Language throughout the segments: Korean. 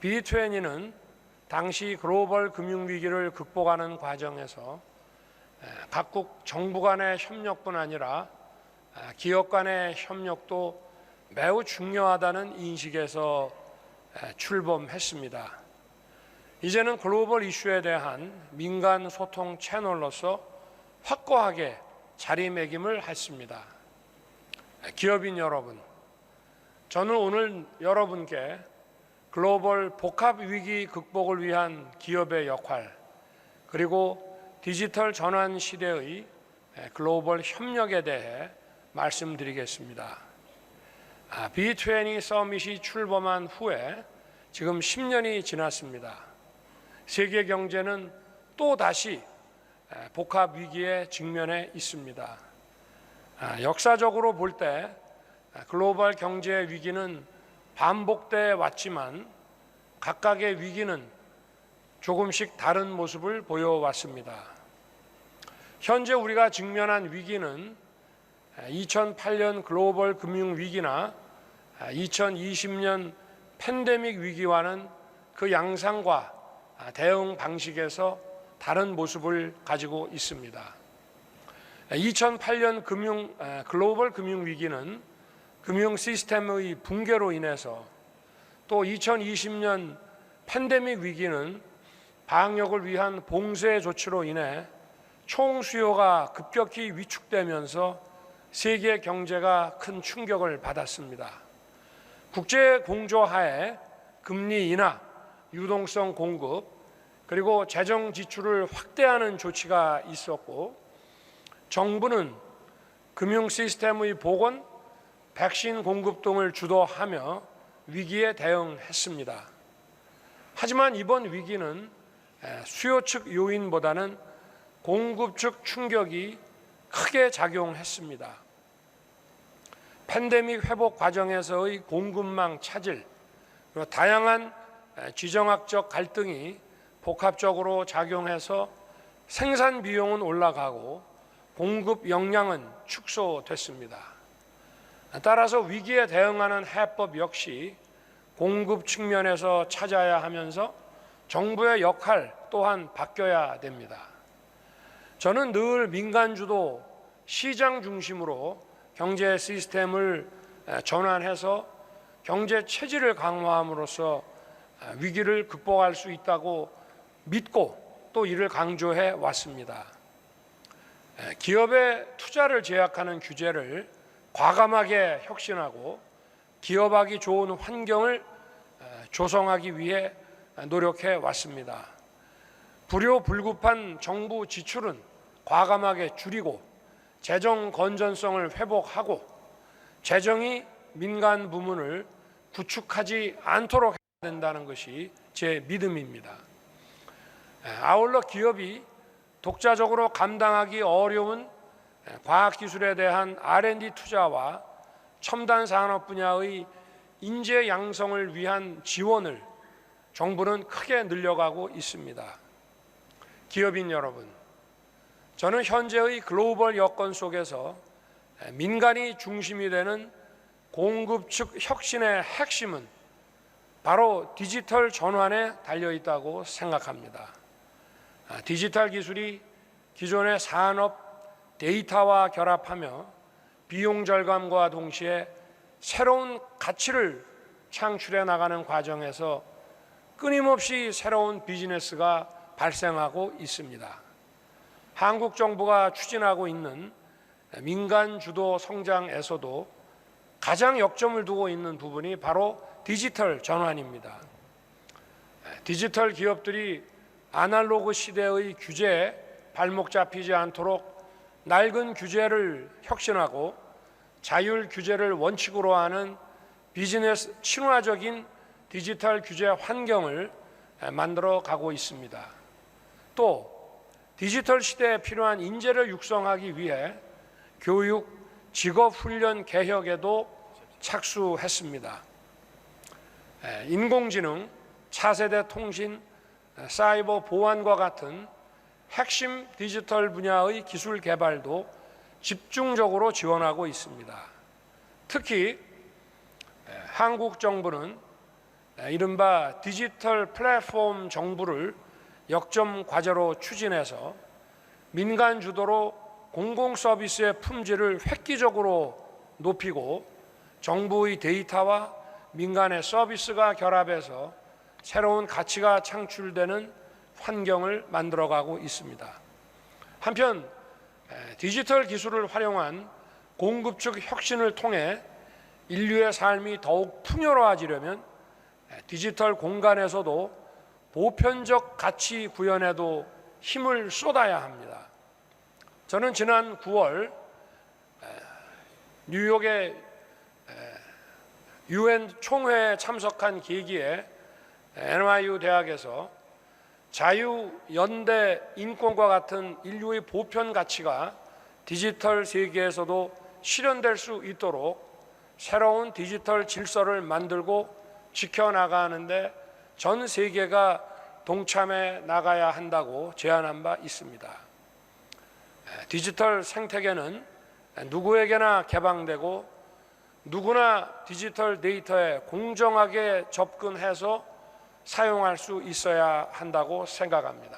B20는 당시 글로벌 금융위기를 극복하는 과정에서 각국 정부 간의 협력뿐 아니라 기업 간의 협력도 매우 중요하다는 인식에서 출범했습니다. 이제는 글로벌 이슈에 대한 민간 소통 채널로서 확고하게 자리매김을 했습니다. 기업인 여러분, 저는 오늘 여러분께 글로벌 복합 위기 극복을 위한 기업의 역할, 그리고 디지털 전환 시대의 글로벌 협력에 대해 말씀드리겠습니다. B20 서밋이 출범한 후에 지금 10년이 지났습니다. 세계 경제는 또다시 복합 위기에 직면해 있습니다. 역사적으로 볼 때 글로벌 경제 위기는 반복돼 왔지만 각각의 위기는 조금씩 다른 모습을 보여왔습니다. 현재 우리가 직면한 위기는 2008년 글로벌 금융 위기나 2020년 팬데믹 위기와는 그 양상과 대응 방식에서 다른 모습을 가지고 있습니다. 2008년 글로벌 금융 위기는 금융 시스템의 붕괴로 인해서, 또 2020년 팬데믹 위기는 방역을 위한 봉쇄 조치로 인해 총 수요가 급격히 위축되면서 세계 경제가 큰 충격을 받았습니다. 국제 공조하에 금리 인하, 유동성 공급, 그리고 재정 지출을 확대하는 조치가 있었고, 정부는 금융 시스템의 복원, 백신 공급 등을 주도하며 위기에 대응했습니다. 하지만 이번 위기는 수요 측 요인보다는 공급 측 충격이 크게 작용했습니다. 팬데믹 회복 과정에서의 공급망 차질, 그리고 다양한 지정학적 갈등이 복합적으로 작용해서 생산 비용은 올라가고 공급 역량은 축소됐습니다. 따라서 위기에 대응하는 해법 역시 공급 측면에서 찾아야 하면서 정부의 역할 또한 바뀌어야 됩니다. 저는 늘 민간 주도 시장 중심으로 경제 시스템을 전환해서 경제 체질을 강화함으로써 위기를 극복할 수 있다고 믿고 또 이를 강조해 왔습니다. 기업의 투자를 제약하는 규제를 과감하게 혁신하고 기업하기 좋은 환경을 조성하기 위해 노력해 왔습니다. 불효불급한 정부 지출은 과감하게 줄이고 재정 건전성을 회복하고 재정이 민간 부문을 구축하지 않도록 해야 된다는 것이 제 믿음입니다. 아울러 기업이 독자적으로 감당하기 어려운 과학기술에 대한 R&D 투자와 첨단 산업 분야의 인재 양성을 위한 지원을 정부는 크게 늘려가고 있습니다. 기업인 여러분, 저는 현재의 글로벌 여건 속에서 민간이 중심이 되는 공급 측 혁신의 핵심은 바로 디지털 전환에 달려 있다고 생각합니다. 디지털 기술이 기존의 산업 데이터와 결합하며 비용 절감과 동시에 새로운 가치를 창출해 나가는 과정에서 끊임없이 새로운 비즈니스가 발생하고 있습니다. 한국 정부가 추진하고 있는 민간 주도 성장에서도 가장 역점을 두고 있는 부분이 바로 디지털 전환입니다. 디지털 기업들이 아날로그 시대의 규제에 발목 잡히지 않도록 낡은 규제를 혁신하고 자율 규제를 원칙으로 하는 비즈니스 친화적인 디지털 규제 환경을 만들어 가고 있습니다. 또 디지털 시대에 필요한 인재를 육성하기 위해 교육, 직업훈련 개혁에도 착수했습니다. 인공지능, 차세대 통신, 사이버 보안과 같은 핵심 디지털 분야의 기술 개발도 집중적으로 지원하고 있습니다. 특히 한국 정부는 이른바 디지털 플랫폼 정부를 역점 과제로 추진해서 민간 주도로 공공 서비스의 품질을 획기적으로 높이고 정부의 데이터와 민간의 서비스가 결합해서 새로운 가치가 창출되는 환경을 만들어가고 있습니다. 한편 디지털 기술을 활용한 공급 측 혁신을 통해 인류의 삶이 더욱 풍요로워지려면 디지털 공간에서도 보편적 가치 구현에도 힘을 쏟아야 합니다. 저는 지난 9월 뉴욕의 UN 총회에 참석한 계기에 NYU 대학에서 자유, 연대, 인권과 같은 인류의 보편 가치가 디지털 세계에서도 실현될 수 있도록 새로운 디지털 질서를 만들고 지켜나가는데 전 세계가 동참해 나가야 한다고 제안한 바 있습니다. 디지털 생태계는 누구에게나 개방되고 누구나 디지털 데이터에 공정하게 접근해서 사용할 수 있어야 한다고 생각합니다.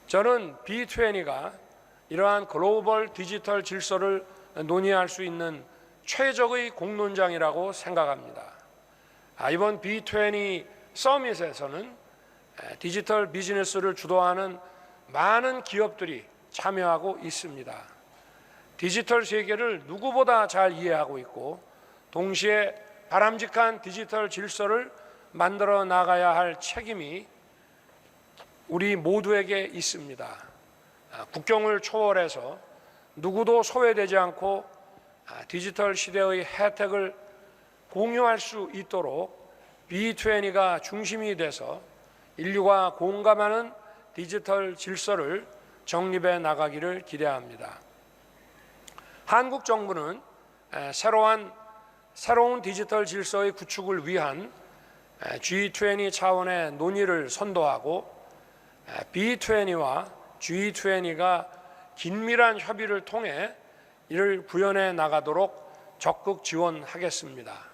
저는 B20가 이러한 글로벌 디지털 질서를 논의할 수 있는 최적의 공론장이라고 생각합니다. 이번 B20 서밋에서는 디지털 비즈니스를 주도하는 많은 기업들이 참여하고 있습니다. 디지털 세계를 누구보다 잘 이해하고 있고 동시에 바람직한 디지털 질서를 만들어 나가야 할 책임이 우리 모두에게 있습니다. 국경을 초월해서 누구도 소외되지 않고 디지털 시대의 혜택을 공유할 수 있도록 B20가 중심이 돼서 인류가 공감하는 디지털 질서를 정립해 나가기를 기대합니다. 한국 정부는 새로운 디지털 질서의 구축을 위한 G20 차원의 논의를 선도하고 B20와 G20가 긴밀한 협의를 통해 이를 구현해 나가도록 적극 지원하겠습니다.